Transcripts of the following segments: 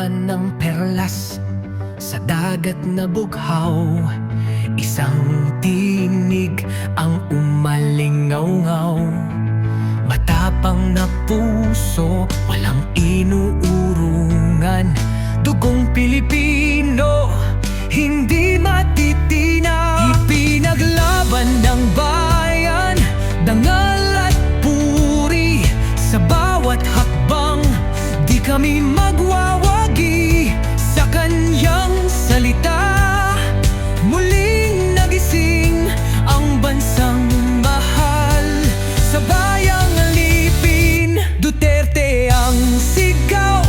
laman ng perlas sa dagat na bughaw. Isang tinig ang umalingaw-ngaw. Matapang na puso, walang inuurungan. Dugong Pilipino, hindi matitinaw. Ipinaglaban ng bayan, dangal at puri. Sa bawat hakbang, di kami magwawagi. Sa kanyang salita, muling nagising ang bansang mahal. Sa bayang alipin, Duterte ang sigaw.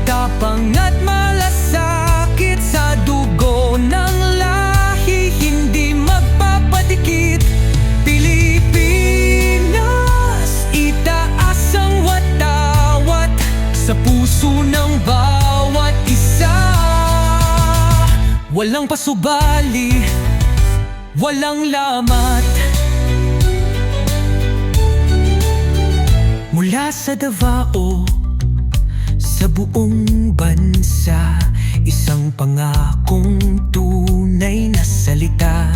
Tapang at malasakit sa dugo ng lahi, hindi magpapadikit. Pilipinas, itaas ang watawat sa puso ng bawat isa. Walang pasubali, walang lamat. Mula sa Davao, sa buong bansa, isang pangakong tunay na salita.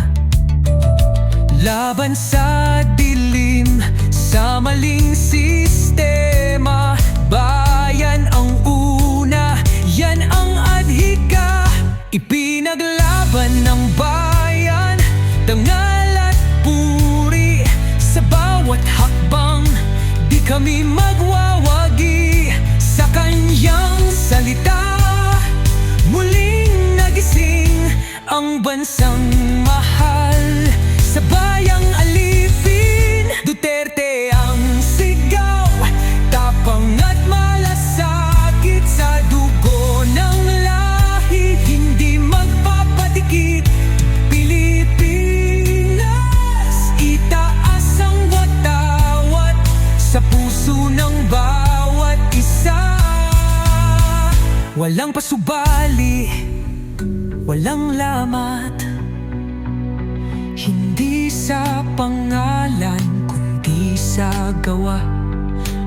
Laban sa dilim, sa maling sistema. Bayan ang una, yan ang adhika. Ipinaglaban ng bayan, dangal at puri. Sa bawat hakbang, di kami magwawagi. Sa kanyang salita, muling nagising ang bansang mahal. Sa bayang alipin, Duterte ang sigaw. Tapang at malasakit sa dugo ng lahi, hindi magpapadikit. Pilipinas, itaas ang watawat sa puso ng bawat isa. Walang pasubali, walang lamat. Hindi sa pangalan, kundi sa gawa.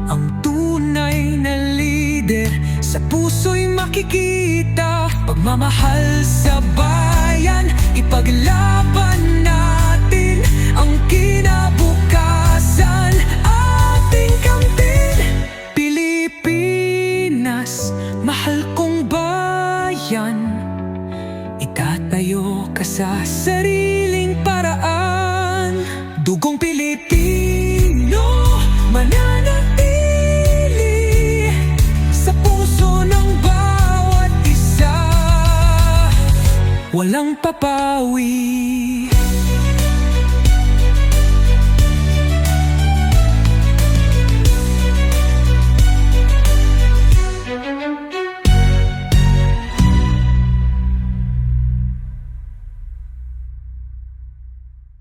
Ang tunay na lider, sa puso'y makikita. Pagmamahal sa bayan, ipaglaban natin ang kinabukasan. Ating kamtin, Pilipinas, mahal kong bayan. Itatayo ka sa sariling paraan. Dugong Pilipino, mananatili sa puso ng bawat isa. Walang papawi.